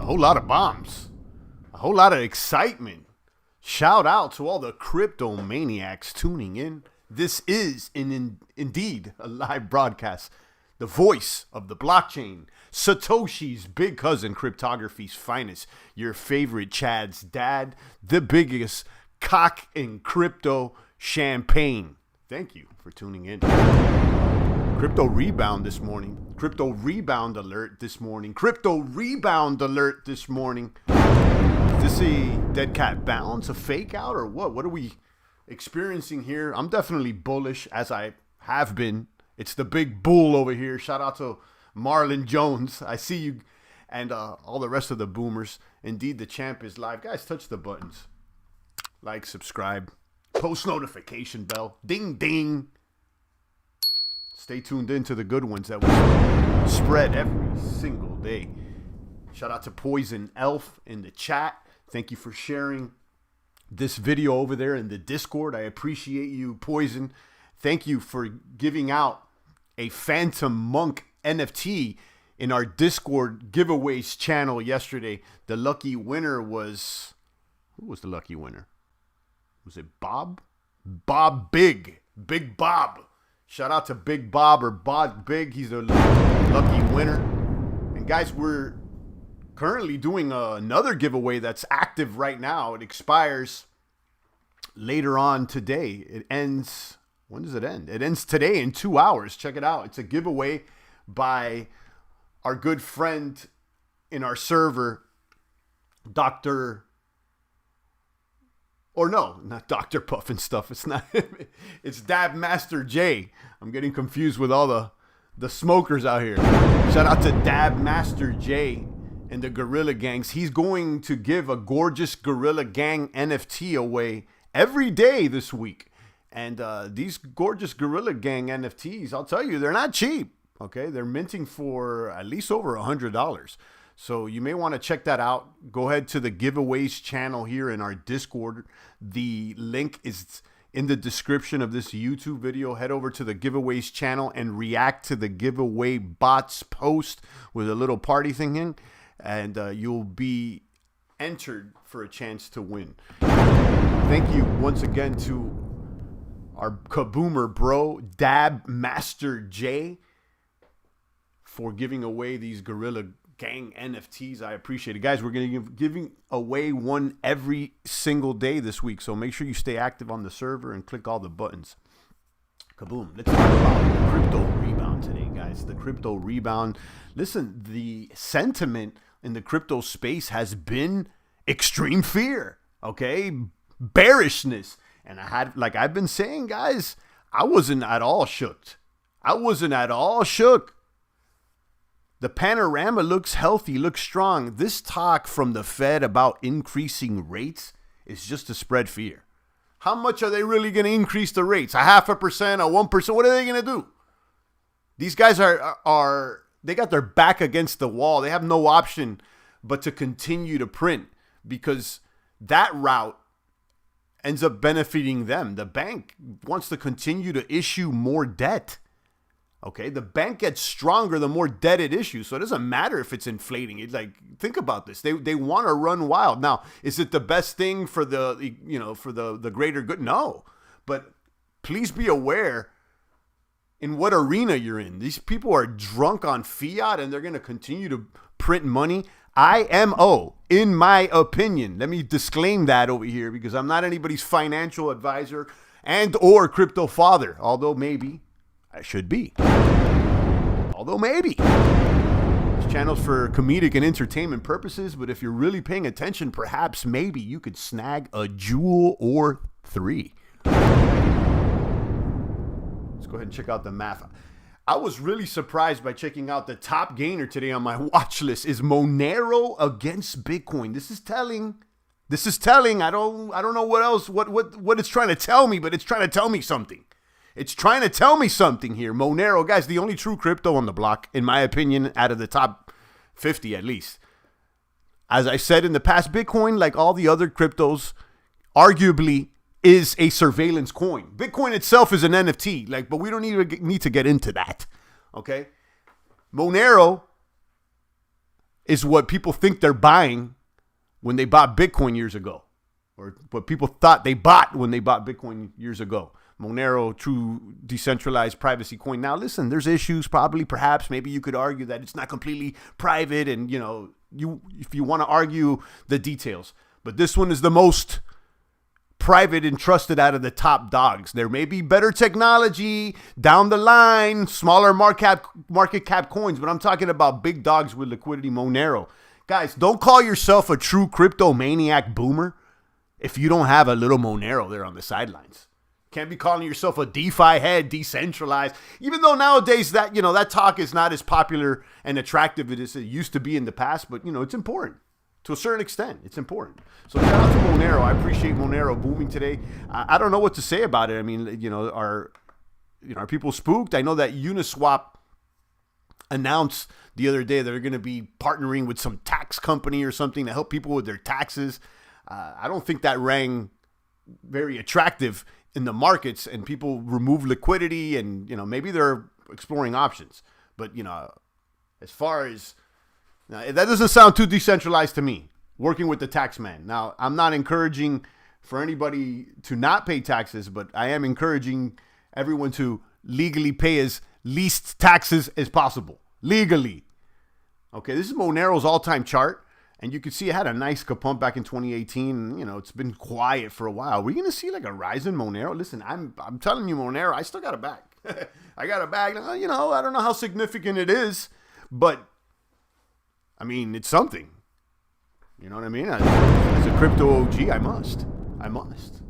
whole lot of bombs, a whole lot of excitement. Shout out to all the crypto maniacs tuning in. This is indeed a live broadcast. The voice of the blockchain, Satoshi's big cousin, cryptography's finest, your favorite Chad's dad, the biggest cock in crypto champagne. Thank you for tuning in. Crypto rebound this morning. Crypto rebound alert this morning. Crypto rebound alert this morning. Is this a dead cat bounce, a fake out, or what? What are we experiencing here? I'm definitely bullish, as I have been. It's the big bull over here. Shout out to Marlon Jones. I see you and all the rest of the boomers. Indeed, the champ is live. Guys, touch the buttons. Like, subscribe, post notification bell. Ding, ding. Stay tuned in to the good ones that we spread every single day. Shout out to Poison Elf in the chat. Thank you for sharing this video over there in the Discord. I appreciate you, Poison. Thank you for giving out a Phantom Monk NFT in our Discord giveaways channel yesterday. The lucky winner was... Who was the lucky winner? Was it Bob? Bob Big. Big Bob. Shout out to Big Bob or Bob Big. He's the lucky winner. And guys, we're currently doing another giveaway that's active right now. It expires later on today. It ends... When does it end? It ends today in 2 hours. Check it out. It's a giveaway by our good friend in our server, Dr. Or no, not Dr. Puff and stuff. It's not. It's Dab Master J. I'm getting confused with all the smokers out here. Shout out to Dab Master J and the Gorilla Gangs. He's going to give a gorgeous Gorilla Gang NFT away every day this week. And these gorgeous Gorilla Gang NFTs, I'll tell you, they're not cheap, okay? They're minting for at least over $100. So you may want to check that out. Go ahead to the giveaways channel here in our Discord. The link is in the description of this YouTube video. Head over to the giveaways channel and react to the giveaway bots post with a little party thing in. And you'll be entered for a chance to win. Thank you once again to our kaboomer bro, Dab Master J, for giving away these Gorilla Gang NFTs. I appreciate it. Guys, we're going to be giving away one every single day this week, so make sure you stay active on the server and click all the buttons. Kaboom. Let's talk about the crypto rebound today, guys. The crypto rebound. Listen, the sentiment in the crypto space has been extreme fear, okay? Bearishness. And I've been saying, guys, I wasn't at all shook. The panorama looks healthy, looks strong. This talk from the Fed about increasing rates is just to spread fear. How much are they really going to increase the rates? 0.5%, 1%? What are they going to do? These guys they got their back against the wall. They have no option but to continue to print, because that route ends up benefiting them. The bank wants to continue to issue more debt. Okay, the bank gets stronger the more debt it issues. So it doesn't matter if it's inflating. It's like, think about this. They want to run wild. Now, is it the best thing for the greater good? No. But please be aware in what arena you're in. These people are drunk on fiat and they're going to continue to print money. IMO, in my opinion. Let me disclaim that over here, because I'm not anybody's financial advisor and or crypto father, although maybe I should be. Although maybe. This channel's for comedic and entertainment purposes, but if you're really paying attention, perhaps maybe you could snag a jewel or three. Let's go ahead and check out the math. I was really surprised by checking out the top gainer today on my watch list is Monero against Bitcoin. This is telling. I don't know what else, what it's trying to tell me, but it's trying to tell me something. It's trying to tell me something here. Monero, guys, the only true crypto on the block, in my opinion, out of the top 50 at least. As I said in the past, Bitcoin, like all the other cryptos, arguably is a surveillance coin. Bitcoin itself is an NFT, but we don't need to get into that. Okay? Monero is what people think they're buying when they bought Bitcoin years ago, or what people thought they bought when they bought Bitcoin years ago. Monero, true decentralized privacy coin. Now, listen, there's issues, perhaps, maybe you could argue that it's not completely private, and, if you want to argue the details. But this one is the most private and trusted out of the top dogs. There may be better technology down the line, smaller market cap coins, but I'm talking about big dogs with liquidity. Monero. Guys, don't call yourself a true crypto maniac boomer if you don't have a little Monero there on the sidelines. Can't be calling yourself a DeFi head, decentralized, even though nowadays that, that talk is not as popular and attractive as it used to be in the past, but, it's important. To a certain extent, it's important. So shout out to Monero. I appreciate Monero booming today. I don't know what to say about it. I mean, are people spooked? I know that Uniswap announced the other day they're going to be partnering with some tax company or something to help people with their taxes. I don't think that rang very attractive in the markets, and people remove liquidity, and maybe they're exploring options. But as far as now, that doesn't sound too decentralized to me, working with the tax man. Now, I'm not encouraging for anybody to not pay taxes, but I am encouraging everyone to legally pay as least taxes as possible. Legally. Okay, this is Monero's all-time chart, and you can see it had a nice pump back in 2018. It's been quiet for a while. We're going to see like a rise in Monero. Listen, I'm telling you, Monero, I still got a bag. I got a bag. I don't know how significant it is, but I mean, it's something. You know what I mean? As a crypto OG, I must.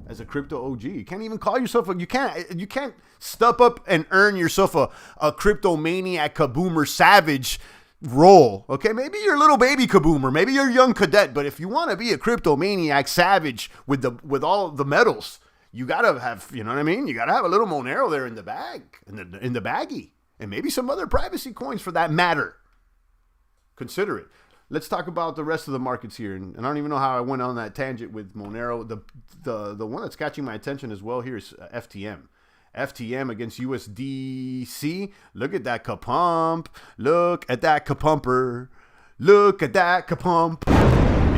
As a crypto OG, you can't even call yourself you can't step up and earn yourself a crypto maniac, kaboomer, savage role. Okay, maybe you're a little baby kaboomer, maybe you're a young cadet, but if you want to be a crypto maniac, savage with all the medals, you gotta have, you know what I mean? You gotta have a little Monero there in the bag, in the baggie, and maybe some other privacy coins for that matter. Consider it. Let's talk about the rest of the markets here. And I don't even know how I went on that tangent with Monero. The one that's catching my attention as well here is FTM. FTM against USDC. Look at that kapump. Look at that kapumper. Look at that kapump.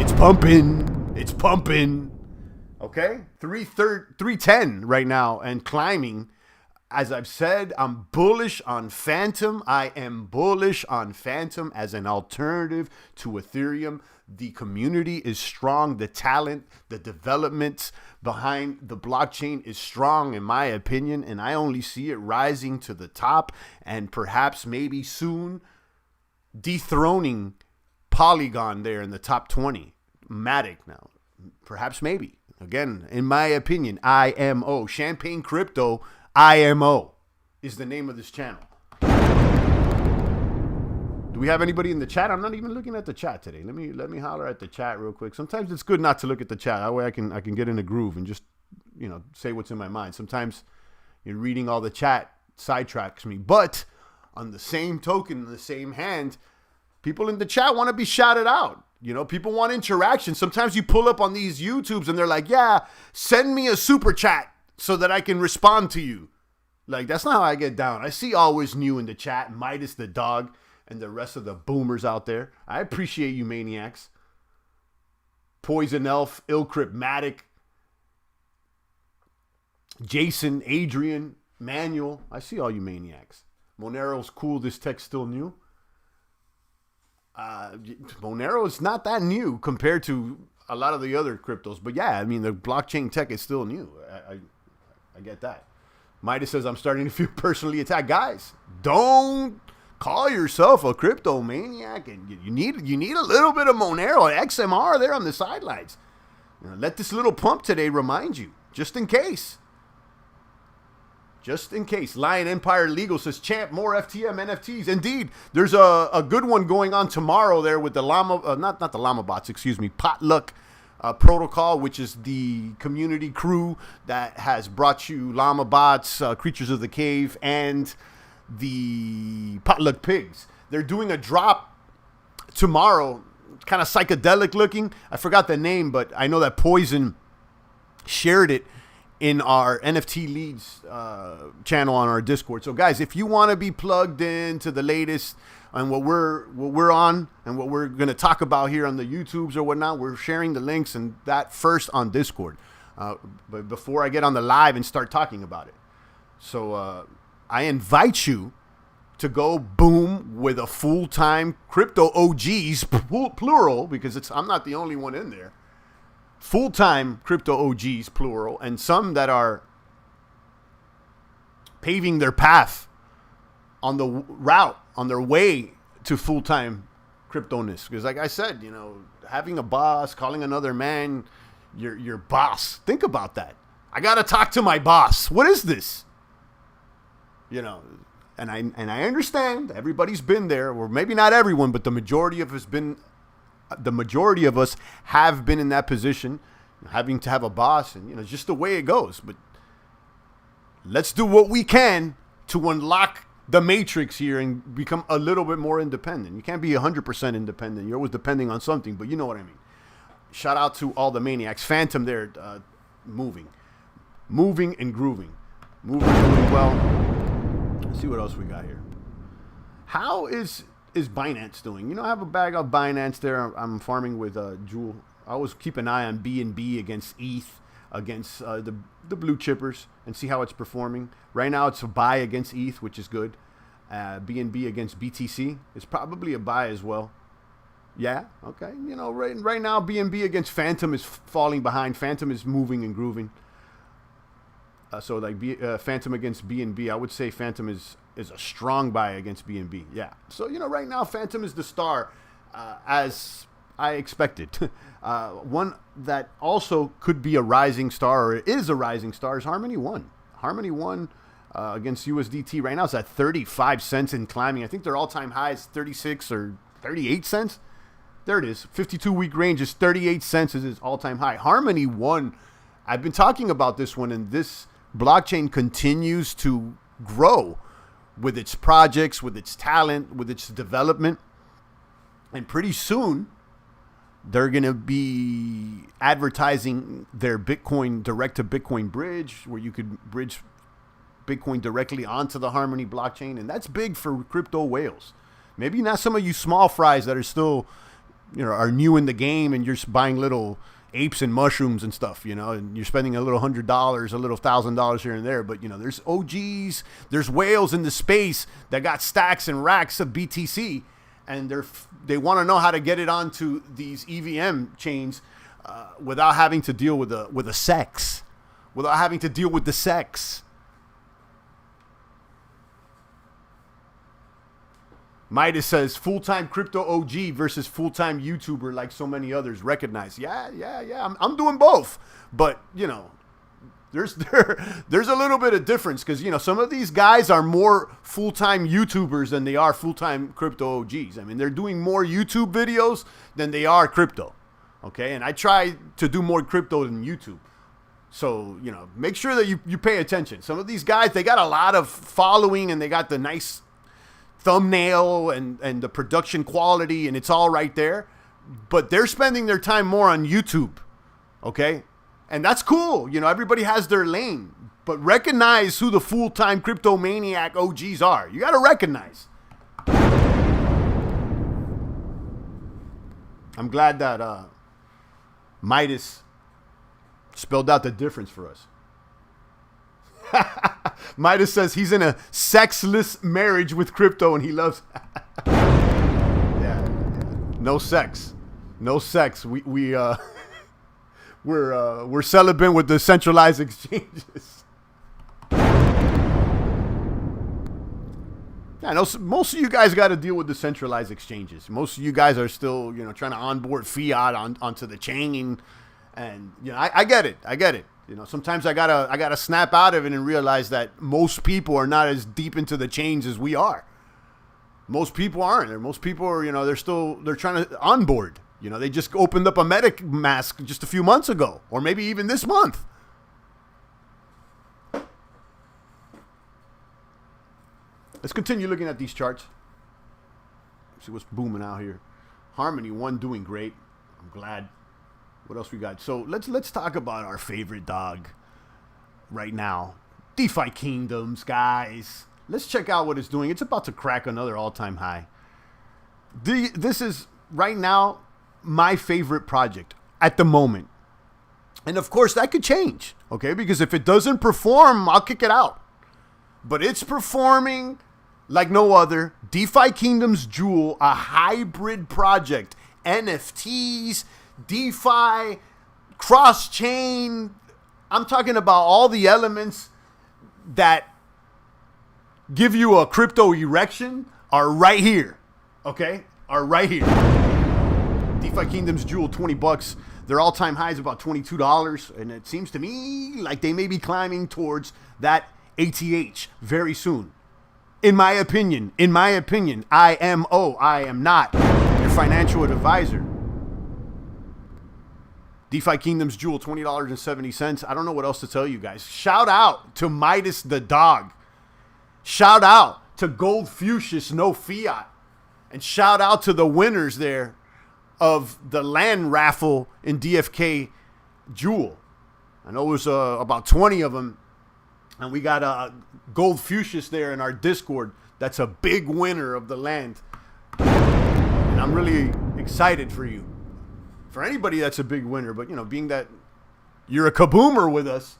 It's pumping. It's pumping. Okay? 310 right now and climbing. As I've said, I'm bullish on FANTOM. I am bullish on FANTOM as an alternative to Ethereum. The community is strong. The talent, the development behind the blockchain is strong, in my opinion, and I only see it rising to the top and perhaps maybe soon dethroning Polygon there in the top 20. Matic now. Perhaps maybe. Again, in my opinion, IMO. Champagne Crypto IMO is the name of this channel. Do we have anybody in the chat? I'm not even looking at the chat today. Let me holler at the chat real quick. Sometimes it's good not to look at the chat. That way I can get in a groove and just, say what's in my mind. Sometimes reading all the chat sidetracks me. But on the same token, in the same hand, people in the chat want to be shouted out. People want interaction. Sometimes you pull up on these YouTubes and they're like, yeah, send me a super chat so that I can respond to you. Like, that's not how I get down. I see Always New in the chat, Midas the dog, and the rest of the boomers out there. I appreciate you maniacs. Poison Elf, Illcryptmatic, Jason, Adrian, Manuel. I see all you maniacs. Monero's cool. This tech's still new. Monero is not that new compared to a lot of the other cryptos. But yeah, I mean, the blockchain tech is still new. I get that. Midas says, I'm starting to feel personally attacked. Guys, don't call yourself a crypto maniac. And you need a little bit of Monero, XMR there on the sidelines. Let this little pump today remind you, just in case. Just in case. Lion Empire Legal says, champ, more FTM NFTs. Indeed, there's a good one going on tomorrow there with the Llama, not the Llama bots, excuse me, Potluck Protocol, which is the community crew that has brought you Llama bots, Creatures of the Cave, and the Potluck Pigs. They're doing a drop tomorrow, kind of psychedelic looking. I forgot the name, but I know that Poison shared it in our NFT leads channel on our Discord. So guys, if you want to be plugged into the latest and what we're on and what we're going to talk about here on the YouTubes or whatnot, we're sharing the links and that first on Discord. But before I get on the live and start talking about it. So I invite you to go boom with a full-time crypto OGs, plural, because I'm not the only one in there. Full-time crypto OGs, plural, and some that are paving their path on the route, on their way to full-time cryptoness. Because like I said, having a boss, calling another man your boss. Think about that. I got to talk to my boss. What is this? And I understand everybody's been there, or maybe not everyone, but the majority of us have been in that position, having to have a boss, and it's just the way it goes. But let's do what we can to unlock the matrix here and become a little bit more independent. You can't be 100% independent. You're always depending on something, but you know what I mean. Shout out to all the maniacs. Phantom there, moving and grooving. Moving really well. Let's see what else we got here. How is Binance doing? I have a bag of Binance there. I'm farming with Jewel. I always keep an eye on BNB against ETH, against the blue chippers, and see how it's performing. Right now, it's a buy against ETH, which is good. BNB against BTC is probably a buy as well. Yeah, okay. Right now, BNB against Phantom is falling behind. Phantom is moving and grooving. So Phantom against BNB, I would say Phantom is a strong buy against BNB. Yeah. So, right now, Phantom is the star, as I expected. One that also could be a rising star, or is a rising star, is Harmony One. Harmony One against USDT right now is at 35 cents and climbing. I think their all-time high is 36 or 38 cents. There it is. 52-week range is 38 cents is its all-time high. Harmony One, I've been talking about this one, and this blockchain continues to grow with its projects, with its talent, with its development. And pretty soon, they're going to be advertising their Bitcoin direct-to-Bitcoin bridge, where you could bridge Bitcoin directly onto the Harmony blockchain. And that's big for crypto whales. Maybe not some of you small fries that are still, are new in the game and you're buying little apes and mushrooms and stuff, and you're spending a little $100, a little $1,000 here and there. But, there's OGs, there's whales in the space that got stacks and racks of BTC, and they want to know how to get it onto these EVM chains without having to deal with the sex, without having to deal with the sex. Midas says, full-time crypto OG versus full-time YouTuber like so many others recognize. Yeah. I'm doing both. But, there's a little bit of difference because, some of these guys are more full-time YouTubers than they are full-time crypto OGs. I mean, they're doing more YouTube videos than they are crypto. Okay? And I try to do more crypto than YouTube. So, make sure that you pay attention. Some of these guys, they got a lot of following and they got the nice thumbnail and the production quality, and it's all right there, but they're spending their time more on YouTube, okay? And that's cool. Everybody has their lane, but recognize who the full-time crypto maniac OGs are. You got to recognize. I'm glad that Midas spelled out the difference for us. Midas says he's in a sexless marriage with crypto and he loves yeah. No sex. We're celibate with the centralized exchanges. Yeah, I know most of you guys got to deal with the centralized exchanges. Most of you guys are still, trying to onboard fiat onto the chain, and I get it. Sometimes I gotta snap out of it and realize that most people are not as deep into the chains as we are. Most people aren't. Most people are, they're trying to onboard. They just opened up a MetaMask just a few months ago, or maybe even this month. Let's continue looking at these charts. See what's booming out here. Harmony One doing great. I'm glad. What else we got? So let's talk about our favorite dog right now. DeFi Kingdoms, guys. Let's check out what it's doing. It's about to crack another all-time high. This is right now my favorite project at the moment. And of course that could change, okay? Because if it doesn't perform, I'll kick it out. But it's performing like no other. DeFi Kingdom's Jewel, a hybrid project. NFTs, DeFi, cross-chain. I'm talking about all the elements that give you a crypto erection are right here, okay? Are right here. DeFi Kingdom's Jewel, $20. Their all-time high is about $22, and it seems to me like they may be climbing towards that ATH very soon. In my opinion, I am not your financial advisor. DeFi Kingdom's Jewel, $20.70. I don't know what else to tell you guys. Shout out to Midas the dog. Shout out to Gold Fuchsius No Fiat. And shout out to the winners there of the land raffle in DFK Jewel. I know it was about 20 of them. And we got Gold Fuchsius there in our Discord. That's a big winner of the land. And I'm really excited for you. For anybody that's a big winner. But, you know, being that you're a kaboomer with us,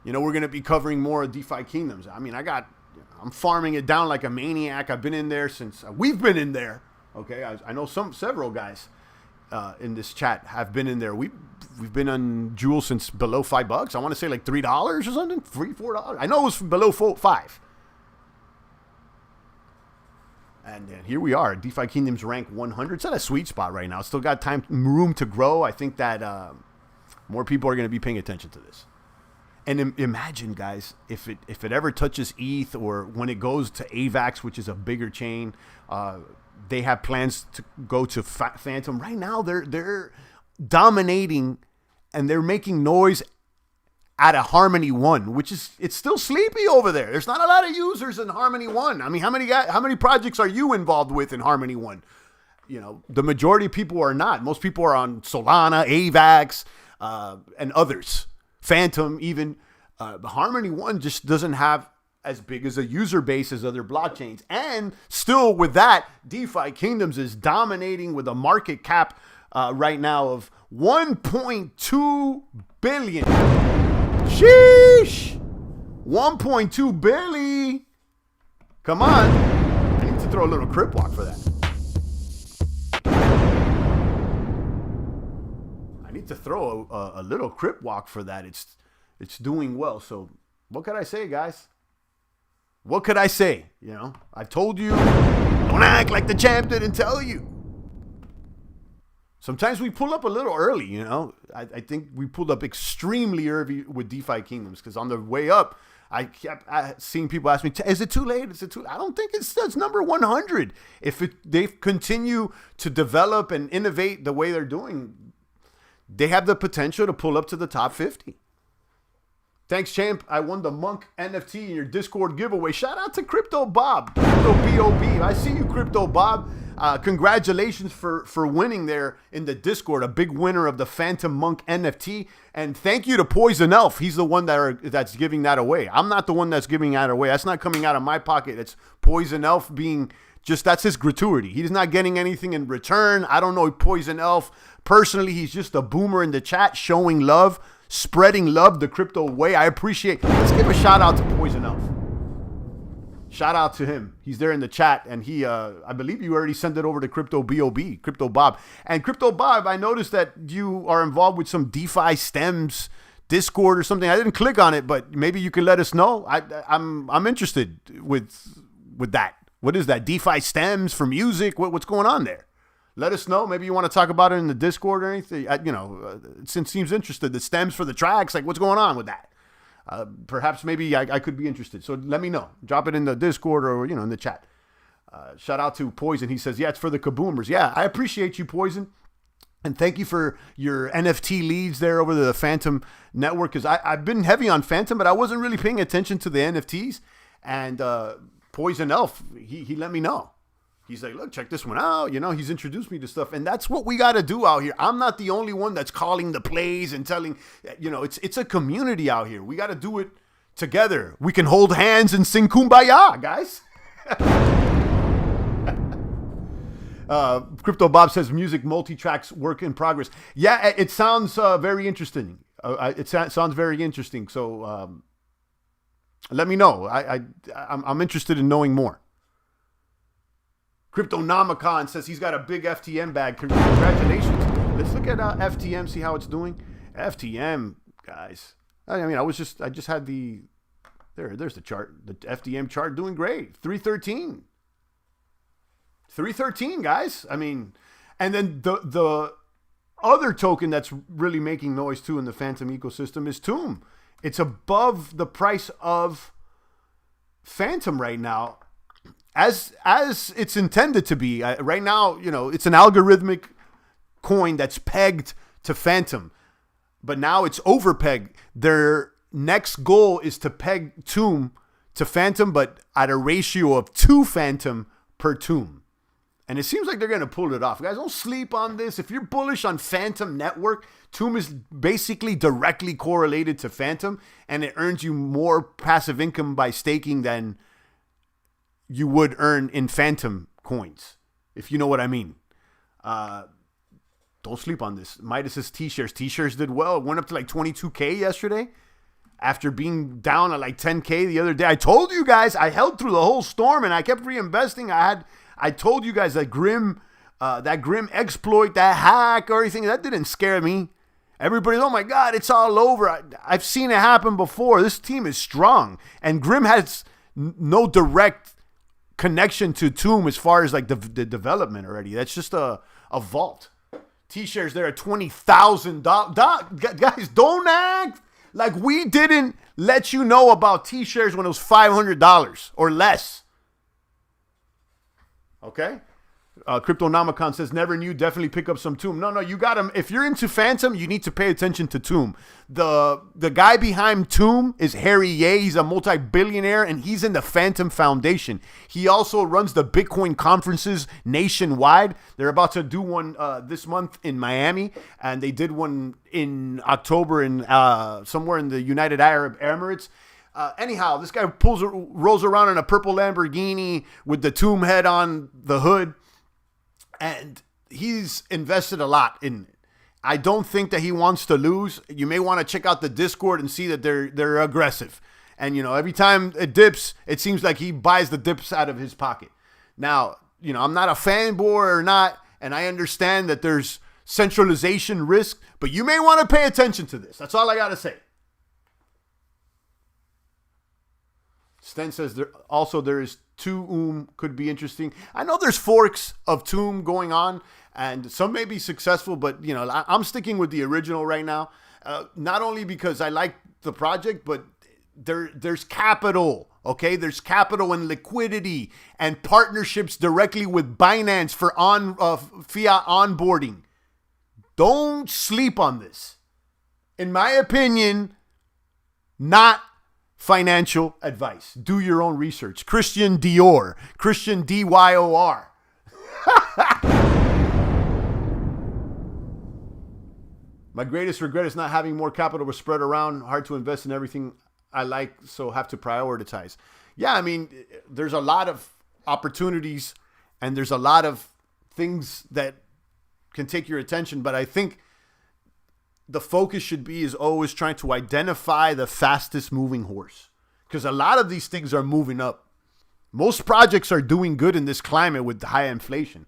you know, we're going to be covering more of DeFi Kingdoms. I mean, I'm farming it down like a maniac. I've been in there since we've been in there. Okay, I know several guys in this chat have been in there. We've been on Jewel since below $5. I want to say like $3 or something, $4. I know it was below $5. And here we are. DeFi Kingdoms rank 100. It's at a sweet spot right now. Still got room to grow. I think that more people are going to be paying attention to this. And imagine, guys, if it ever touches ETH or when it goes to AVAX, which is a bigger chain, they have plans to go to Phantom. Right now, they're dominating and they're making noise at a Harmony One, which is it's still sleepy over there. There's not a lot of users in Harmony One. I mean, how many projects are you involved with in Harmony One? You know, the majority of people are not. Most people are on Solana, AVAX, and others. Phantom, even Harmony One just doesn't have as big as a user base as other blockchains. And still with that, DeFi Kingdoms is dominating with a market cap right now of 1.2 billion. Sheesh! 1.2 billion. Come on. I need to throw a little crip walk for that. I need to throw a little crip walk for that. It's doing well. So what could I say, guys? What could I say? You know, I told you, don't act like the champ didn't tell you. Sometimes we pull up a little early, you know. I think we pulled up extremely early with DeFi Kingdoms because on the way up, I kept seeing people ask me, is it too late? Is it too late? I don't think it's number 100. If they continue to develop and innovate the way they're doing, they have the potential to pull up to the top 50. Thanks, champ. I won the Monk NFT in your Discord giveaway. Shout out to Crypto Bob. Crypto B-O-B. I see you, Crypto Bob. Congratulations for winning there in the Discord. A big winner of the Phantom Monk NFT. And thank you to Poison Elf. He's the one that's giving that away. I'm not the one that's giving that away. That's not coming out of my pocket. It's Poison Elf being that's his gratuity. He's not getting anything in return. I don't know Poison Elf. Personally, he's just a boomer in the chat showing love. Spreading love the crypto way. I appreciate. Let's give a shout out to Poison Elf. Shout out to him. He's there in the chat, and he, I believe you already sent it over to Crypto B-O-B, Crypto Bob. And Crypto Bob, I noticed that you are involved with some DeFi Stems Discord or something. I didn't click on it, but maybe you can let us know. I'm interested with that. What is that? DeFi Stems for music? What's going on there? Let us know. Maybe you want to talk about it in the Discord or anything. It seems interested. The stems for the tracks, like what's going on with that? Perhaps maybe I could be interested. So let me know. Drop it in the Discord or, in the chat. Shout out to Poison. He says, yeah, it's for the kaboomers. Yeah, I appreciate you, Poison. And thank you for your NFT leads there over the Phantom network. Because I've been heavy on Phantom, but I wasn't really paying attention to the NFTs. And Poison Elf, he let me know. He's like, look, check this one out. He's introduced me to stuff. And that's what we got to do out here. I'm not the only one that's calling the plays and telling, it's a community out here. We got to do it together. We can hold hands and sing Kumbaya, guys. Crypto Bob says music multi-tracks work in progress. Yeah, it sounds very interesting. It sounds very interesting. So let me know. I'm interested in knowing more. Cryptonomicon says he's got a big FTM bag. Congratulations. Let's look at FTM, see how it's doing. FTM, guys. I mean, I just had there's the chart. The FTM chart doing great. 313. 313, guys. I mean, and then the other token that's really making noise too in the Phantom ecosystem is Tomb. It's above the price of Phantom right now, as it's intended to be. Right now, it's an algorithmic coin that's pegged to Phantom, but now it's overpegged. Their next goal is to peg Tomb to Phantom, but at a ratio of 2 Phantom per Tomb. And it seems like they're going to pull it off. Guys, don't sleep on this. If you're bullish on Phantom Network, Tomb is basically directly correlated to Phantom, and it earns you more passive income by staking than you would earn in Phantom coins, if you know what I mean. Don't sleep on this. Midas's T-shares. T-shares did well. It went up to like 22K yesterday after being down at like 10K the other day. I told you guys, I held through the whole storm, and I kept reinvesting. I told you guys that Grim exploit, that hack, or anything, that didn't scare me. Everybody's, oh my God, it's all over. I've seen it happen before. This team is strong. And Grim has no direct connection to Tomb as far as like the development already. That's just a vault. T-shares there at $20,000. Guys, don't act like we didn't let you know about T-shares when it was $500 or less. Okay? Cryptonomicon says, never knew, definitely pick up some Tomb. No, you got him. If you're into Phantom, you need to pay attention to Tomb. The guy behind Tomb is Harry Ye. He's a multi-billionaire, and he's in the Phantom Foundation. He also runs the Bitcoin conferences nationwide. They're about to do one this month in Miami, and they did one in October in somewhere in the United Arab Emirates. Anyhow, this guy rolls around in a purple Lamborghini with the Tomb head on the hood. And he's invested a lot in it. I don't think that he wants to lose. You may want to check out the Discord and see that they're aggressive. And, every time it dips, it seems like he buys the dips out of his pocket. Now, I'm not a fanboy or not, and I understand that there's centralization risk, but you may want to pay attention to this. That's all I got to say. Sten says there is Tomb could be interesting. I know there's forks of Tomb going on, and some may be successful, but I'm sticking with the original right now. Not only because I like the project, but there's capital. Okay, there's capital and liquidity and partnerships directly with Binance for fiat onboarding. Don't sleep on this. In my opinion, not financial advice. Do your own research. Christian Dior. Christian D-Y-O-R. My greatest regret is not having more capital spread around. Hard to invest in everything I like, so have to prioritize. Yeah, I mean, there's a lot of opportunities and there's a lot of things that can take your attention, but I think the focus should be is always trying to identify the fastest moving horse, because a lot of these things are moving up. Most projects are doing good in this climate with high inflation,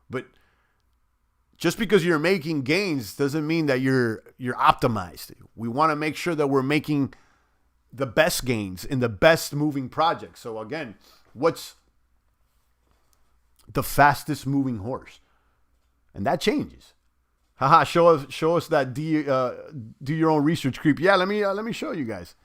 but just because you're making gains doesn't mean that you're optimized. We want to make sure that we're making the best gains in the best moving projects. So again, what's the fastest moving horse? And that changes. Haha, show us that do your own research creep. Yeah, let me show you guys.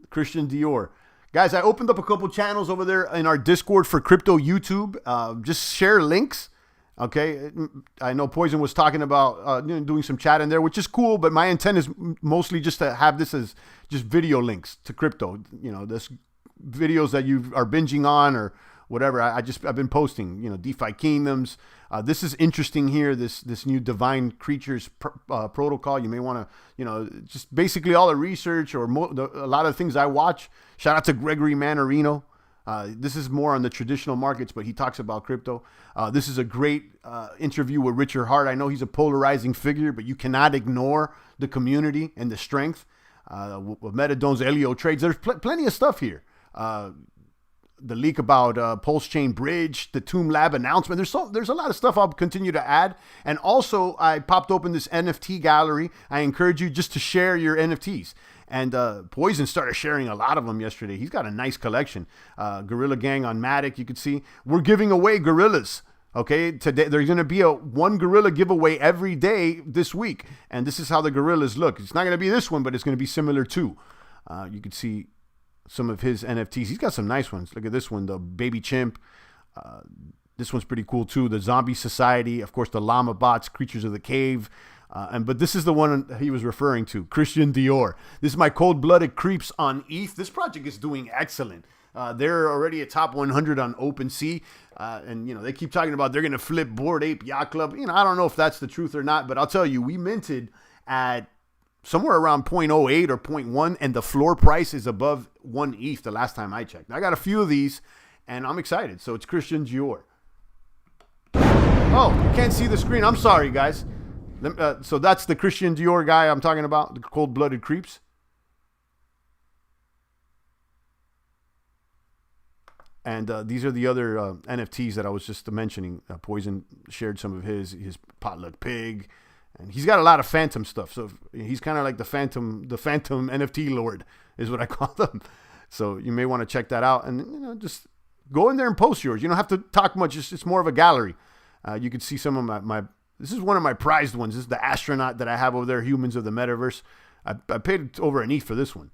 Christian Dior. Guys, I opened up a couple channels over there in our Discord for crypto YouTube. Just share links. Okay, I know Poison was talking about doing some chat in there, which is cool, but my intent is mostly just to have this as just video links to crypto. This videos that you are binging on or whatever. I've been posting, DeFi Kingdoms. This is interesting here. This new Divine Creatures protocol. You may want to, just basically all the research or a lot of things I watch. Shout out to Gregory Manarino. This is more on the traditional markets, but he talks about crypto. This is a great interview with Richard Hart. I know he's a polarizing figure, but you cannot ignore the community and the strength. With Metadone's Elio trades, there's plenty of stuff here. The leak about Pulse Chain Bridge, the Tomb Lab announcement. There's a lot of stuff I'll continue to add. And also, I popped open this NFT gallery. I encourage you just to share your NFTs. And Poison started sharing a lot of them yesterday. He's got a nice collection. Gorilla Gang on Matic, you can see. We're giving away gorillas. Okay, today there's going to be one gorilla giveaway every day this week. And this is how the gorillas look. It's not going to be this one, but it's going to be similar too. You can see some of his NFTs. He's got some nice ones. Look at this one, the Baby Chimp. This one's pretty cool too. The Zombie Society. Of course, the Llama Bots, Creatures of the Cave. But this is the one he was referring to, Christian Dior. This is my cold-blooded creeps on ETH. This project is doing excellent. They're already a top 100 on OpenSea. And, they keep talking about they're going to flip Bored Ape Yacht Club. I don't know if that's the truth or not, but I'll tell you, we minted at somewhere around 0.08 or 0.1, and the floor price is above 1 ETH the last time I checked. I got a few of these, and I'm excited. So it's Christian Dior. Oh, you can't see the screen. I'm sorry, guys. So that's the Christian Dior guy I'm talking about, the cold-blooded creeps. And these are the other NFTs that I was just mentioning. Poison shared some of his potluck pig, and he's got a lot of Phantom stuff. So he's kind of like the Phantom NFT Lord is what I call them. So you may want to check that out, and just go in there and post yours. You don't have to talk much. It's more of a gallery. You can see some of my. This is one of my prized ones. This is the astronaut that I have over there, Humans of the Metaverse. I paid over an ETH for this one,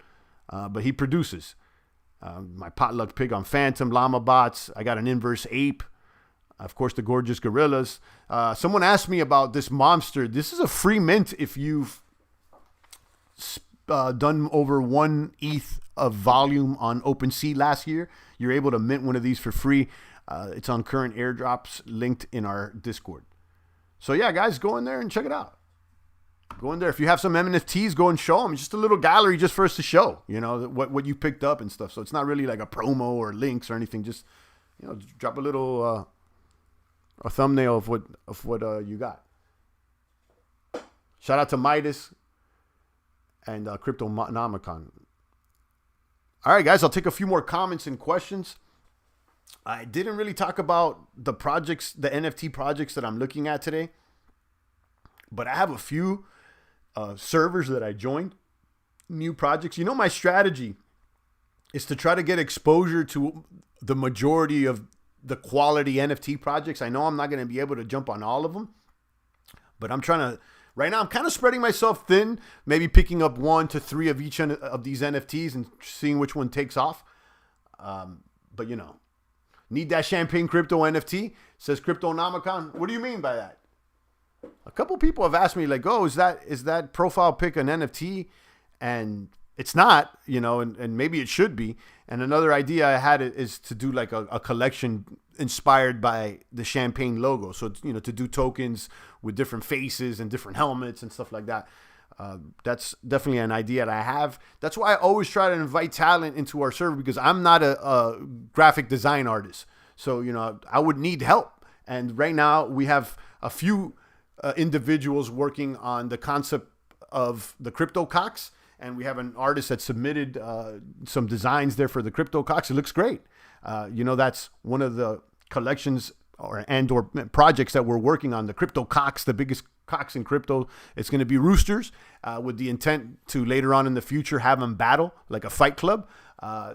but he produces. My potluck pig on Phantom, Llama Bots. I got an inverse ape. Of course, the gorgeous gorillas. Someone asked me about this monster. This is a free mint if you've done over 1 ETH of volume on OpenSea last year. You're able to mint one of these for free. It's on current airdrops linked in our Discord. So yeah, guys, go in there and check it out. Go in there. If you have some NFTs, go and show them. It's just a little gallery just for us to show, what you picked up and stuff. So it's not really like a promo or links or anything. Just, drop a little a thumbnail of what you got. Shout out to Midas and Cryptonomicon. All right, guys, I'll take a few more comments and questions. I didn't really talk about the projects, the NFT projects that I'm looking at today, but I have a few servers that I joined, new projects. My strategy is to try to get exposure to the majority of the quality NFT projects. I know I'm not going to be able to jump on all of them, but right now I'm kind of spreading myself thin, maybe picking up 1 to 3 of each of these NFTs and seeing which one takes off. But need that champagne crypto NFT, says Cryptonomicon. What do you mean by that? A couple people have asked me, like, oh, is that profile pic an NFT? And it's not, and maybe it should be. And another idea I had is to do like a collection inspired by the champagne logo. So, to do tokens with different faces and different helmets and stuff like that. That's definitely an idea that I have. That's why I always try to invite talent into our server, because I'm not a graphic design artist. So, I would need help. And right now we have a few individuals working on the concept of the Crypto Cox. And we have an artist that submitted some designs there for the Crypto Cox. It looks great. That's one of the collections or projects that we're working on, the Crypto Cox, the biggest Cox in crypto. It's going to be roosters with the intent to later on in the future have them battle like a fight club.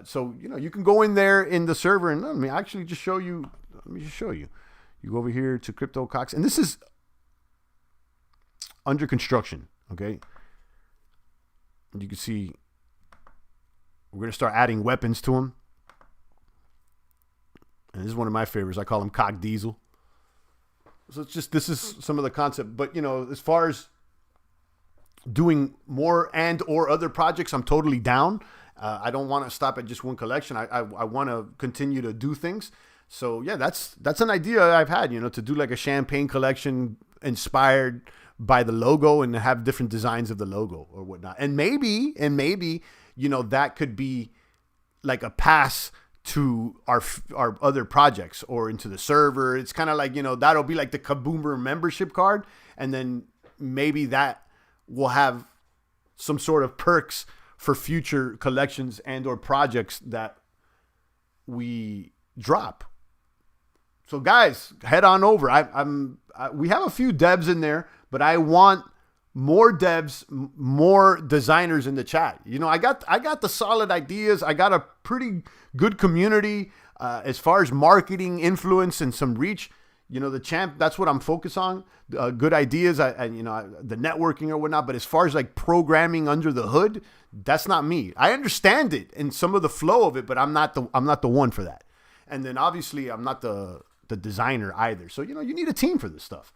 So, you can go in there in the server and let me actually just show you. Let me just show you. You go over here to Crypto Cox, and this is under construction. Okay. You can see we're going to start adding weapons to them. And this is one of my favorites. I call him Cock Diesel. So this is some of the concept. But, as far as doing more and or other projects, I'm totally down. I don't want to stop at just one collection. I want to continue to do things. So, yeah, that's an idea I've had, to do like a champagne collection inspired by the logo and have different designs of the logo or whatnot. And maybe, that could be like a pass to our other projects or into the server. It's kind of like, that'll be like the Kaboomer membership card. And then maybe that will have some sort of perks for future collections and or projects that we drop. So guys, head on over. We have a few devs in there, but I want more devs, more designers in the chat. I got the solid ideas. I got a pretty good community as far as marketing, influence, and some reach. The champ, that's what I'm focused on. Good ideas, the networking or whatnot. But as far as like programming under the hood, that's not me. I understand it and some of the flow of it, but I'm not the one for that. And then obviously I'm not the designer either. So, you need a team for this stuff.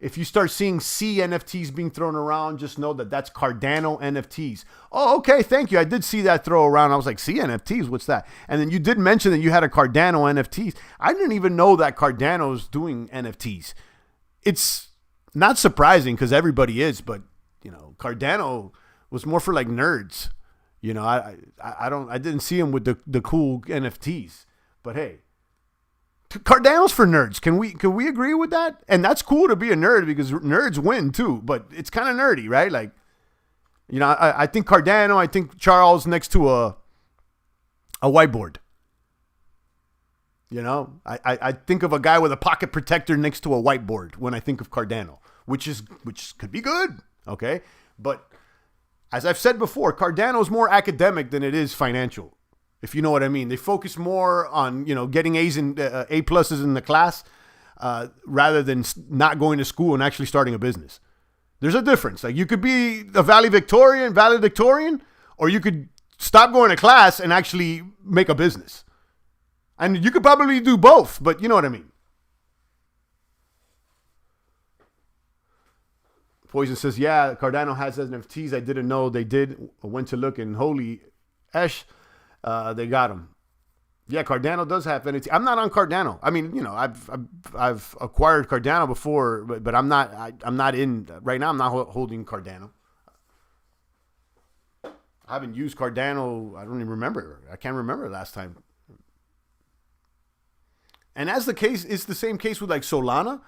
If you start seeing C NFTs being thrown around, just know that that's Cardano NFTs. Oh, okay, thank you. I did see that throw around. I was like, C NFTs, what's that? And then you did mention that you had a Cardano NFTs. I didn't even know that Cardano's doing NFTs. It's not surprising because everybody is, but Cardano was more for like nerds. I didn't see him with the cool NFTs. But hey, Cardano's for nerds. Can we agree with that? And that's cool to be a nerd because nerds win too. But it's kind of nerdy, right? Like, I think Cardano. I think Charles next to a whiteboard. I think of a guy with a pocket protector next to a whiteboard when I think of Cardano, which could be good. Okay, but as I've said before, Cardano is more academic than it is financial. If you know what I mean. They focus more on, getting A's and A pluses in the class rather than not going to school and actually starting a business. There's a difference. Like you could be a valedictorian, or you could stop going to class and actually make a business. And you could probably do both, but you know what I mean. Poison says, yeah, Cardano has NFTs. I didn't know they did. I went to look and holy esh. They got them. Yeah, Cardano does have NFT. I'm not on Cardano. I mean, I've acquired Cardano before, but I'm not in right now. I'm not holding Cardano. I haven't used Cardano. I don't even remember. I can't remember last time. And as the case, it's the same case with like Solana.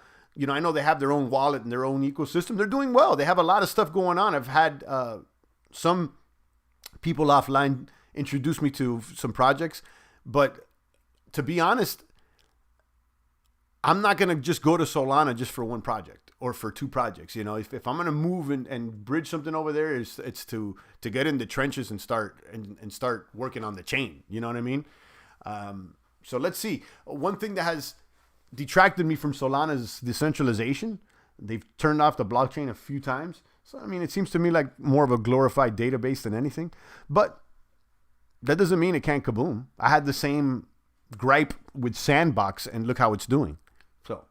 I know they have their own wallet and their own ecosystem. They're doing well. They have a lot of stuff going on. I've had some people offline introduced me to some projects, but to be honest, I'm not going to just go to Solana just for one project or for two projects. If I'm going to move and bridge something over there, it's to get in the trenches and start working on the chain. You know what I mean? So let's see. One thing that has detracted me from Solana is decentralization. They've turned off the blockchain a few times. So, I mean, it seems to me like more of a glorified database than anything, but that doesn't mean it can't kaboom. I had the same gripe with Sandbox, and look how it's doing. So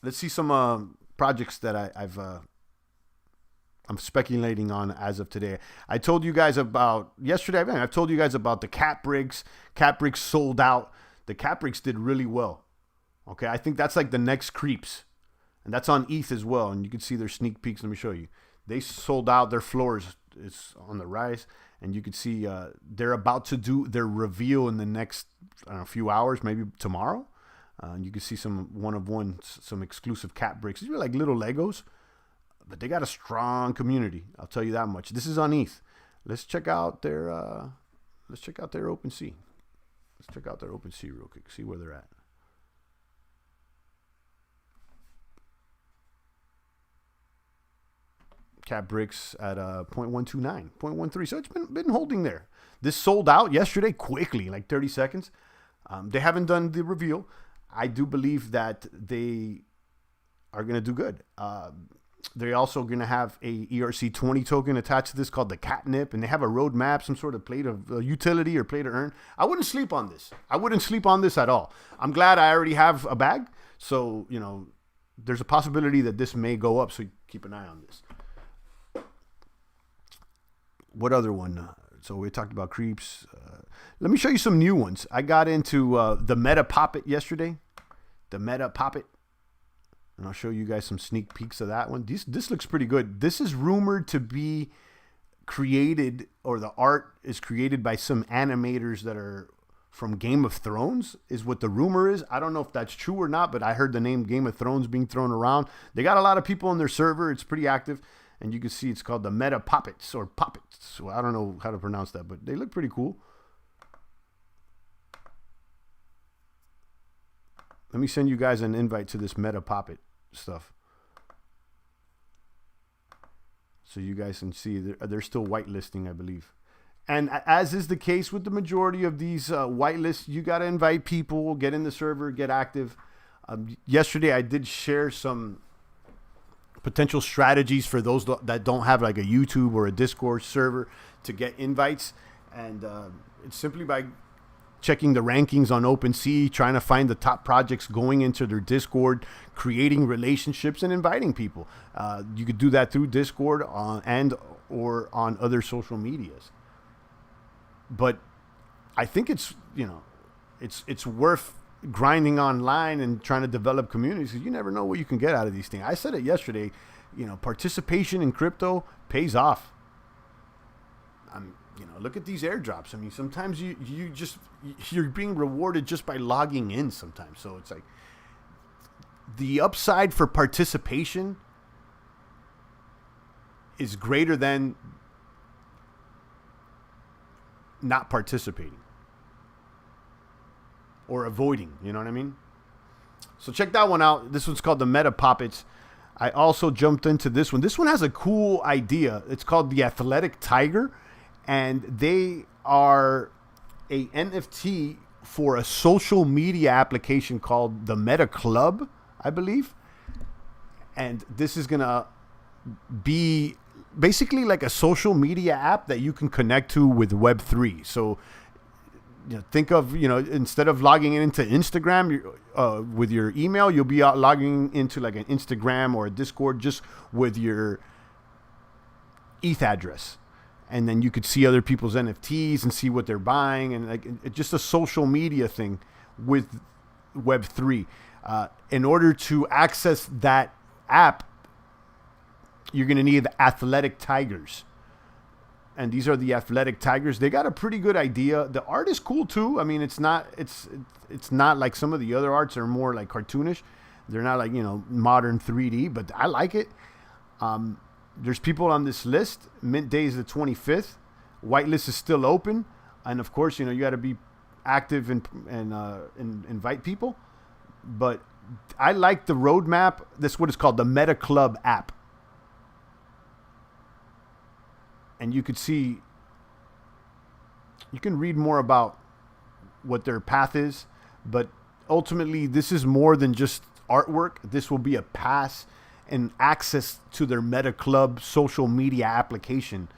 let's see some projects that I'm speculating on as of today. I told you guys about yesterday. I've told you guys about the cat bricks. Cat bricks sold out. The cat bricks did really well. Okay, I think that's like the next creeps, and that's on ETH as well. And you can see their sneak peeks. Let me show you. They sold out. Their floor is on the rise. And you can see they're about to do their reveal in the next few hours, maybe tomorrow. And you can see some some exclusive cat bricks. These are like little Legos, but they got a strong community. I'll tell you that much. This is on ETH. Let's check out their OpenSea. Let's check out their OpenSea real quick. See where they're at. Cat bricks at 0.129, 0.13. So it's been holding there. This sold out yesterday quickly, like 30 seconds. They haven't done the reveal. I do believe that they are going to do good. They're also going to have a ERC20 token attached to this called the Catnip, and they have a roadmap, some sort of play to utility or play to earn. I wouldn't sleep on this. I wouldn't sleep on this at all. I'm glad I already have a bag. So, there's a possibility that this may go up. So keep an eye on this. What other one? So we talked about creeps. Let me show you some new ones. I got into the Meta Poppet yesterday. The Meta Poppet. And I'll show you guys some sneak peeks of that one. This looks pretty good. This is rumored to be created, or the art is created by some animators that are from Game of Thrones, is what the rumor is. I don't know if that's true or not, but I heard the name Game of Thrones being thrown around. They got a lot of people on their server. It's pretty active. And you can see it's called the Meta Puppets or Puppets. So I don't know how to pronounce that, but they look pretty cool. Let me send you guys an invite to this Meta Puppet stuff, so you guys can see they're still whitelisting, I believe. And as is the case with the majority of these whitelists, you got to invite people, get in the server, get active. Yesterday, I did share some potential strategies for those that don't have like a YouTube or a Discord server to get invites. And it's simply by checking the rankings on OpenSea, trying to find the top projects, going into their Discord, creating relationships, and inviting people. You could do that through Discord or on other social medias. But I think it's worth grinding online and trying to develop communities, because you never know what you can get out of these things. I said it yesterday, participation in crypto pays off. Look at these airdrops. I mean, sometimes you're being rewarded just by logging in sometimes. So it's like the upside for participation is greater than not participating or avoiding, you know what I mean? So check that one out. This one's called the Meta Puppets. I also jumped into this one. This one has a cool idea. It's called the Athletic Tiger, and they are a NFT for a social media application called the Meta Club, I believe. And this is going to be basically like a social media app that you can connect to with Web3. So think of, instead of logging into Instagram with your email, you'll be logging into like an Instagram or a Discord just with your ETH address. And then you could see other people's NFTs and see what they're buying, and it's just a social media thing with Web3. In order to access that app, you're going to need the Athletic Tigers. And these are the Athletic Tigers. They got a pretty good idea. The art is cool too. I mean, it's not like some of the other arts are more like cartoonish. They're not like, modern 3D, but I like it. There's people on this list. Mint day is the 25th. Whitelist is still open. And of course, you got to be active and invite people. But I like the roadmap. That's what it's called, the Meta Club app. And you could see, you can read more about what their path is. But ultimately, this is more than just artwork. This will be a pass and access to their Meta Club social media application.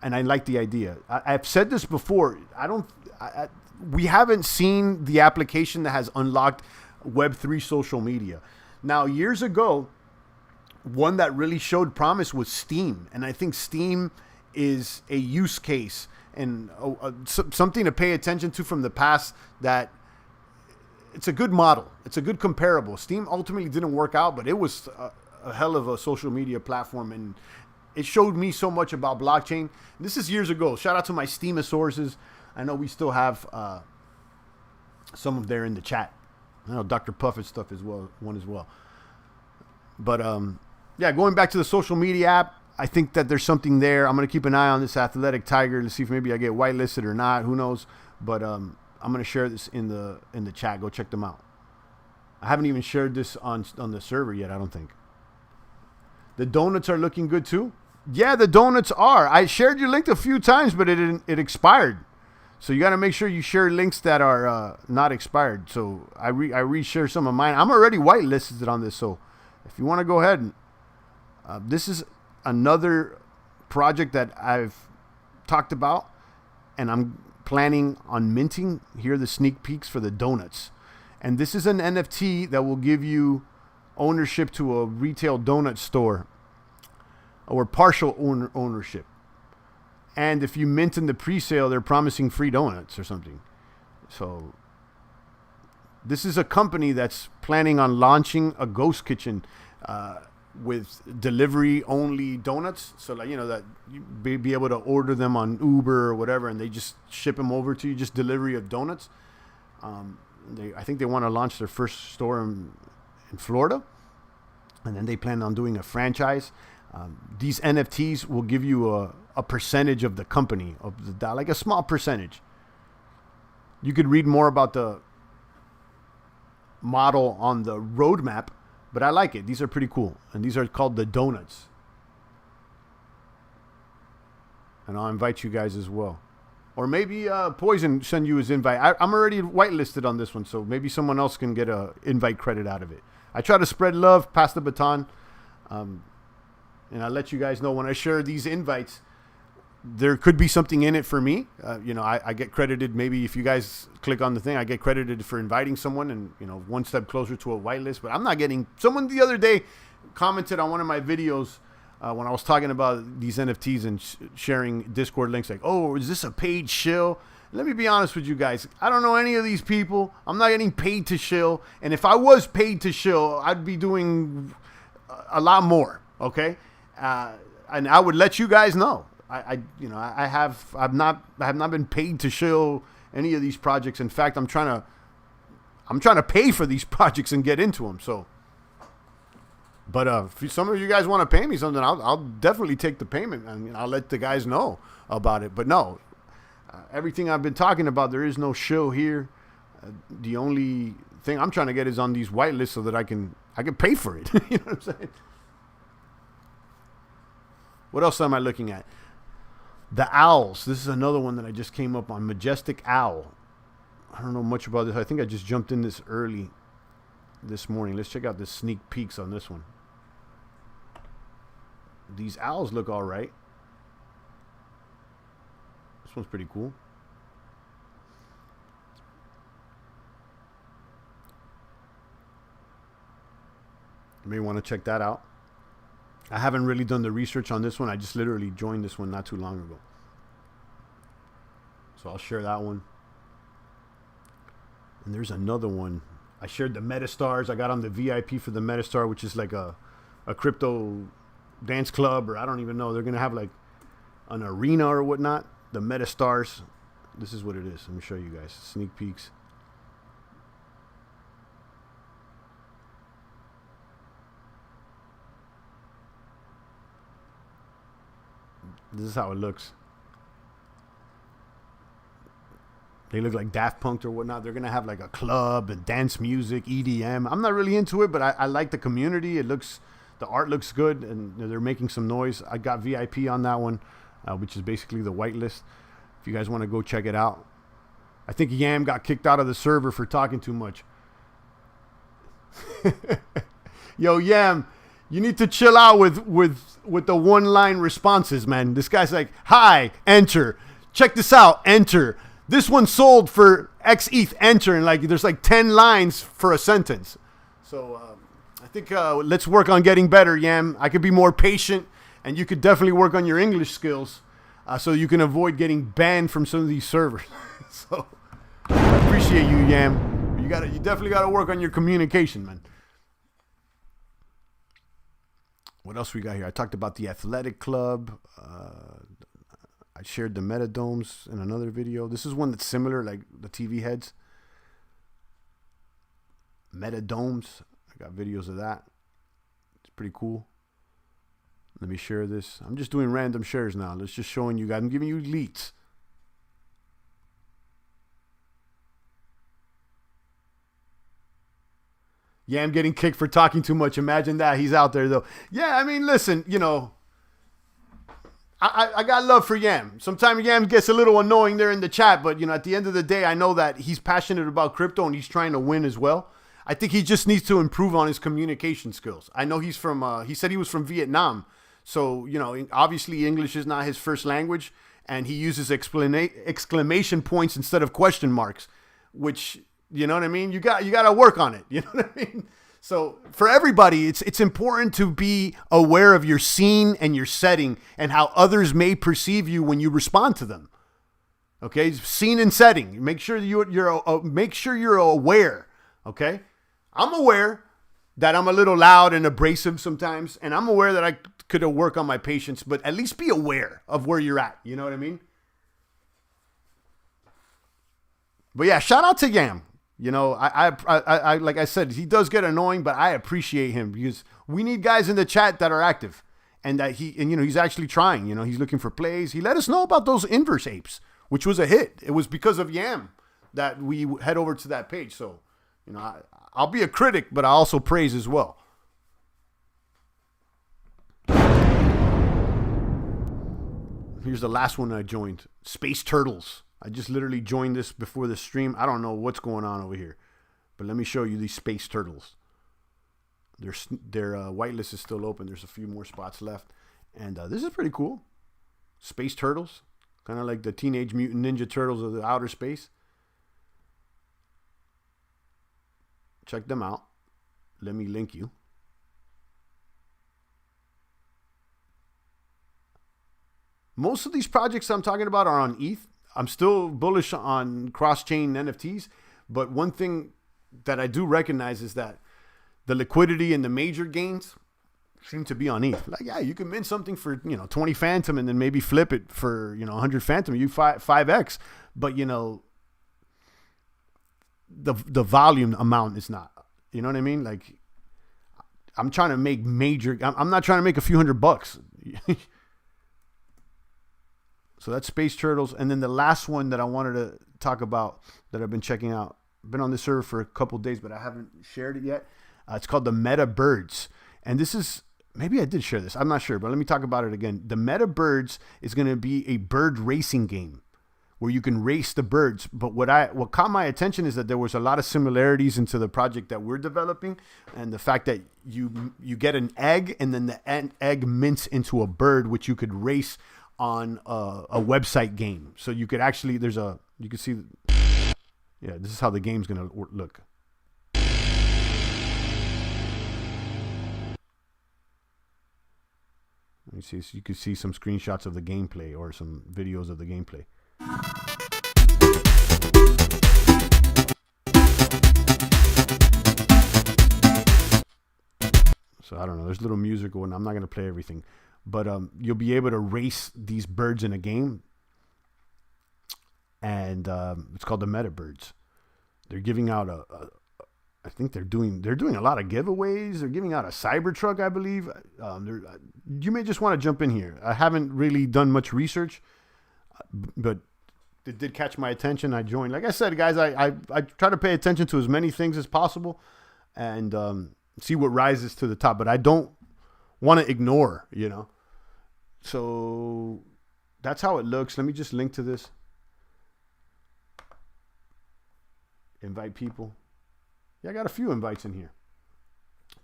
And I like the idea. I've said this before. We haven't seen the application that has unlocked Web3 social media. Now, years ago, one that really showed promise was Steam. And I think Steam is a use case and something to pay attention to from the past, that it's a good model. It's a good comparable. Steam ultimately didn't work out, but it was a hell of a social media platform, and it showed me so much about blockchain. This is years ago. Shout out to my Steamosaurses. I know we still have some of there in the chat. I know Dr. Puffett stuff as well, one as well. But going back to the social media app, I think that there's something there. I'm gonna keep an eye on this Athletic Tiger to see if maybe I get whitelisted or not. Who knows? But I'm going to share this in the chat. Go check them out. I haven't even shared this on the server yet, I don't think. The donuts are looking good too. Yeah, the donuts are. I shared your link a few times, but it expired. So you got to make sure you share links that are not expired. So I reshare some of mine. I'm already whitelisted on this. So if you want to go ahead, this is another project that I've talked about, and I'm planning on minting. Here are the sneak peeks for the donuts. And this is an NFT that will give you ownership to a retail donut store, or partial ownership. And if you mint in the pre-sale, they're promising free donuts or something. So this is a company that's planning on launching a ghost kitchen. with delivery only donuts. So like, you know, that you be able to order them on Uber or whatever, and they just ship them over to you, just delivery of donuts. I think they want to launch their first store in Florida, and then they plan on doing a franchise. These NFTs will give you a percentage of the company, of the, like a small percentage. You could read more about the model on the roadmap, but I like it. These are pretty cool, and these are called the donuts. And I'll invite you guys as well. Or maybe Poison send you his invite. I'm already whitelisted on this one, so maybe someone else can get a invite credit out of it. I try to spread love, pass the baton, and I'll let you guys know when I share these invites. There could be something in it for me. You know, I get credited. Maybe if you guys click on the thing, I get credited for inviting someone and, you know, one step closer to a whitelist. But I'm not getting... Someone the other day commented on one of my videos when I was talking about these NFTs and sharing Discord links, like, oh, is this a paid shill? Let me be honest with you guys. I don't know any of these people. I'm not getting paid to shill. And if I was paid to shill, I'd be doing a lot more, okay? And I would let you guys know. I have not been paid to shill any of these projects. In fact, I'm trying to pay for these projects and get into them. So, but if some of you guys want to pay me something, I'll definitely take the payment, and I'll let the guys know about it. But no, everything I've been talking about, there is no shill here. The only thing I'm trying to get is on these whitelists so that I can pay for it. You know what I'm saying? What else am I looking at? The owls. This is another one that I just came up on. Majestic Owl. I don't know much about this. I think I just jumped in this early this morning. Let's check out the sneak peeks on this one. These owls look all right. This one's pretty cool. You may want to check that out. I haven't really done the research on this one. I just literally joined this one not too long ago. So I'll share that one. And there's another one. I shared the Metastars. I got on the VIP for the Metastar, which is like a crypto dance club, or I don't even know. They're going to have like an arena or whatnot. The Metastars. This is what it is. Let me show you guys. Sneak peeks. This is how it looks. They look like Daft Punk or whatnot. They're going to have like a club and dance music, EDM. I'm not really into it, but I like the community. The art looks good, and they're making some noise. I got VIP on that one, which is basically the whitelist. If you guys want to go check it out. I think Yam got kicked out of the server for talking too much. Yo, Yam, you need to chill out with the one-line responses, man. This guy's like, hi, enter. Check this out, enter. This one sold for X ETH, enter. And like, there's like 10 lines for a sentence. So I think let's work on getting better, Yam. I could be more patient, and you could definitely work on your English skills so you can avoid getting banned from some of these servers. So I appreciate you, Yam. You definitely got to work on your communication, man. What else we got here? I talked about the athletic club. I shared the metadomes in another video. This is one that's similar, like the TV heads. Metadomes. I got videos of that. It's pretty cool. Let me share this. I'm just doing random shares now. Let's just showing you guys. I'm giving you leads. Yeah, I'm getting kicked for talking too much. Imagine that. He's out there, though. Yeah, I mean, listen, you know, I got love for Yam. Sometimes Yam gets a little annoying there in the chat, but, you know, at the end of the day, I know that he's passionate about crypto and he's trying to win as well. I think he just needs to improve on his communication skills. I know he's from, he said he was from Vietnam. So, you know, obviously English is not his first language, and he uses exclamation points instead of question marks, which... You know what I mean? You got to work on it. You know what I mean? So for everybody, it's important to be aware of your scene and your setting and how others may perceive you when you respond to them. Okay, scene and setting. Make sure you're aware. Okay, I'm aware. that I'm a little loud and abrasive sometimes. And I'm aware that I could work on my patience, but at least be aware of where you're at. You know what I mean? But yeah, shout out to Yam. You know, I like I said, he does get annoying, but I appreciate him because we need guys in the chat that are active and that he's actually trying. You know, he's looking for plays. He let us know about those inverse apes, which was a hit. It was because of Yam that we head over to that page. So, you know, I'll be a critic, but I also praise as well. Here's the last one I joined. Space Turtles. I just literally joined this before the stream. I don't know what's going on over here. But let me show you these Space Turtles. Their whitelist is still open. There's a few more spots left. And this is pretty cool. Space Turtles. Kind of like the Teenage Mutant Ninja Turtles of the outer space. Check them out. Let me link you. Most of these projects I'm talking about are on ETH. I'm still bullish on cross-chain NFTs, but one thing that I do recognize is that the liquidity and the major gains seem to be on ETH. Like, yeah, you can mint something for, 20 Phantom and then maybe flip it for, 100 Phantom, you 5x, but the volume amount is not. You know what I mean? Like, I'm trying to make I'm not trying to make a few $100. So that's Space Turtles. And then the last one that I wanted to talk about that I've been checking out, I've been on this server for a couple of days, but I haven't shared it yet. It's called the Meta Birds. And this is, maybe I did share this. I'm not sure, but let me talk about it again. The Meta Birds is going to be a bird racing game where you can race the birds. But what caught my attention is that there was a lot of similarities into the project that we're developing. And the fact that you get an egg and then the egg mints into a bird, which you could race on a website game. So you could actually, you can see, yeah, this is how the game's going to look. Let me see, so you can see some screenshots of the gameplay or some videos of the gameplay. So I don't know, there's little music going, I'm not going to play everything. But you'll be able to race these birds in a game. And it's called the Meta Birds. They're giving out I think they're doing a lot of giveaways. They're giving out a Cybertruck, I believe. You may just want to jump in here. I haven't really done much research, but it did catch my attention. I joined. Like I said, guys, I try to pay attention to as many things as possible and see what rises to the top. But I don't want to ignore, So that's how it looks. Let me just link to this. Invite people. Yeah, I got a few invites in here.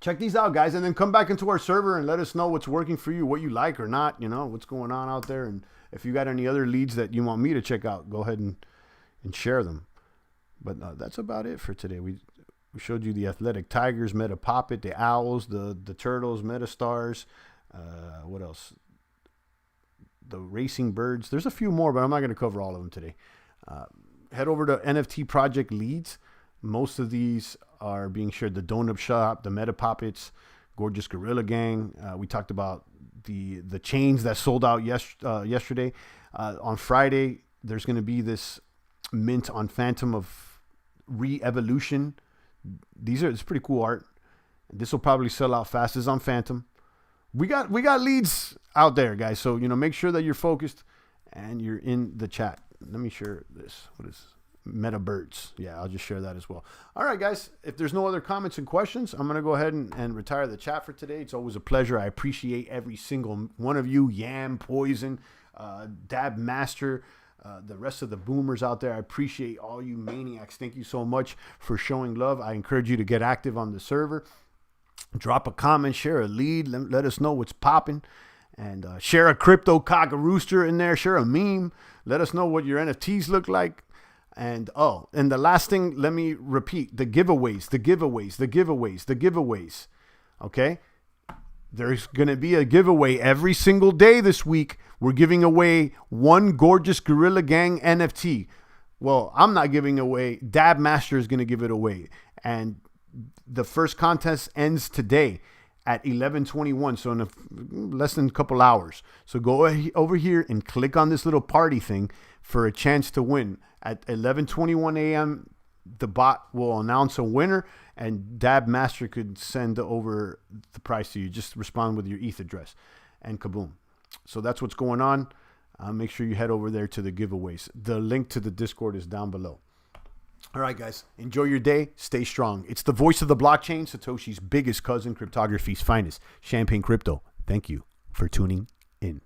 Check these out, guys, and then come back into our server and let us know what's working for you, what you like or not, what's going on out there. And if you got any other leads that you want me to check out, go ahead and share them. But that's about it for today. We showed you the Athletic Tigers, Meta Poppet, the Owls, the Turtles, Meta Stars. What else? The Racing Birds. There's a few more, but I'm not going to cover all of them today. Head over to NFT Project Leads. Most of these are being shared. The Donut Shop, the Meta Poppets, Gorgeous Gorilla Gang. We talked about the chains that sold out yesterday. On Friday, there's going to be this mint on Phantom of Re-Evolution. It's pretty cool art. This will probably sell out fast. It's on Phantom. We got leads out there, guys. So, make sure that you're focused and you're in the chat. Let me share this. What is Meta Birds? Yeah, I'll just share that as well. All right, guys. If there's no other comments and questions, I'm going to go ahead and retire the chat for today. It's always a pleasure. I appreciate every single one of you. Yam, Poison, Dab Master, the rest of the boomers out there. I appreciate all you maniacs. Thank you so much for showing love. I encourage you to get active on the server. Drop a comment, share a lead. Let us know what's popping. And share a crypto cock a rooster in there. Share a meme. Let us know what your NFTs look like. And the last thing, let me repeat, the giveaways. Okay? There's going to be a giveaway every single day this week. We're giving away one Gorgeous Gorilla Gang NFT. Well, I'm not giving away. Dab Master is going to give it away. And The first contest ends today at 11:21, so in less than a couple hours. So go over here and click on this little party thing for a chance to win. At 11:21 a.m., the bot will announce a winner, and Dab Master could send over the prize to you. Just respond with your ETH address, and kaboom. So that's what's going on. Make sure you head over there to the giveaways. The link to the Discord is down below. All right, guys. Enjoy your day. Stay strong. It's the voice of the blockchain, Satoshi's biggest cousin, cryptography's finest, Champagne Crypto. Thank you for tuning in.